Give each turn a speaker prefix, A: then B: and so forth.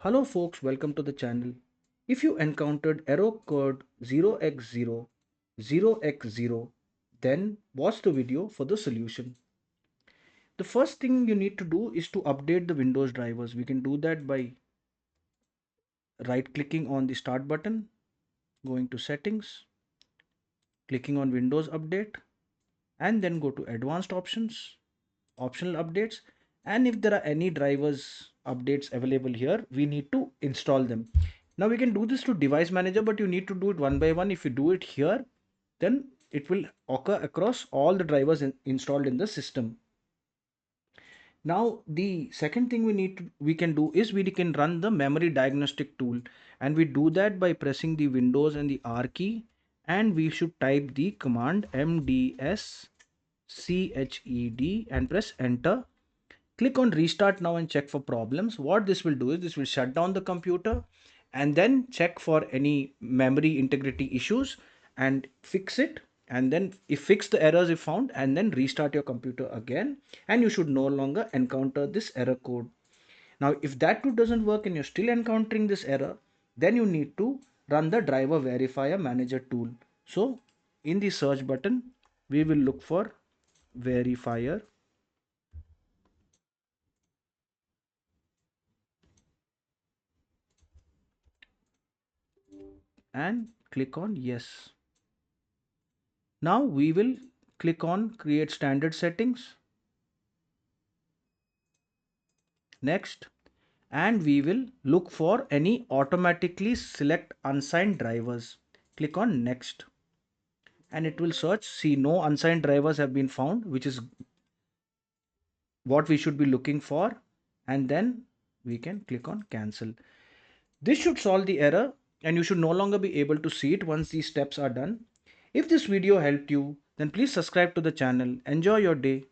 A: Hello folks, welcome to the channel. If you encountered error code 0x0, 0x0, then watch the video for the solution. The first thing you need to do is to update the Windows drivers. We can do that by right clicking on the start button, going to settings, clicking on Windows Update, and then go to advanced options, optional updates, and if there are any drivers updates available here, we need to install them. Now we can do this to device manager, but you need to do it one by one. If you do it here, then it will occur across all the drivers installed in the system. Now the second thing we can do is we can run the memory diagnostic tool, and we do that by pressing the Windows and the R key, and we should type the command mdsched and press enter. Click on restart now and check for problems. What this will do is this will shut down the computer and then check for any memory integrity issues and fix it. And then if fix the errors if found, and then restart your computer again, and you should no longer encounter this error code. Now if that too doesn't work and you're still encountering this error, then you need to run the driver verifier manager tool. So in the search button we will look for verifier and click on yes. Now we will click on create standard settings. Next, and we will look for any automatically select unsigned drivers. Click on next and it will search. See, no unsigned drivers have been found, which is what we should be looking for. And then we can click on cancel. This should solve the error and you should no longer be able to see it once these steps are done. If this video helped you, then please subscribe to the channel. Enjoy your day.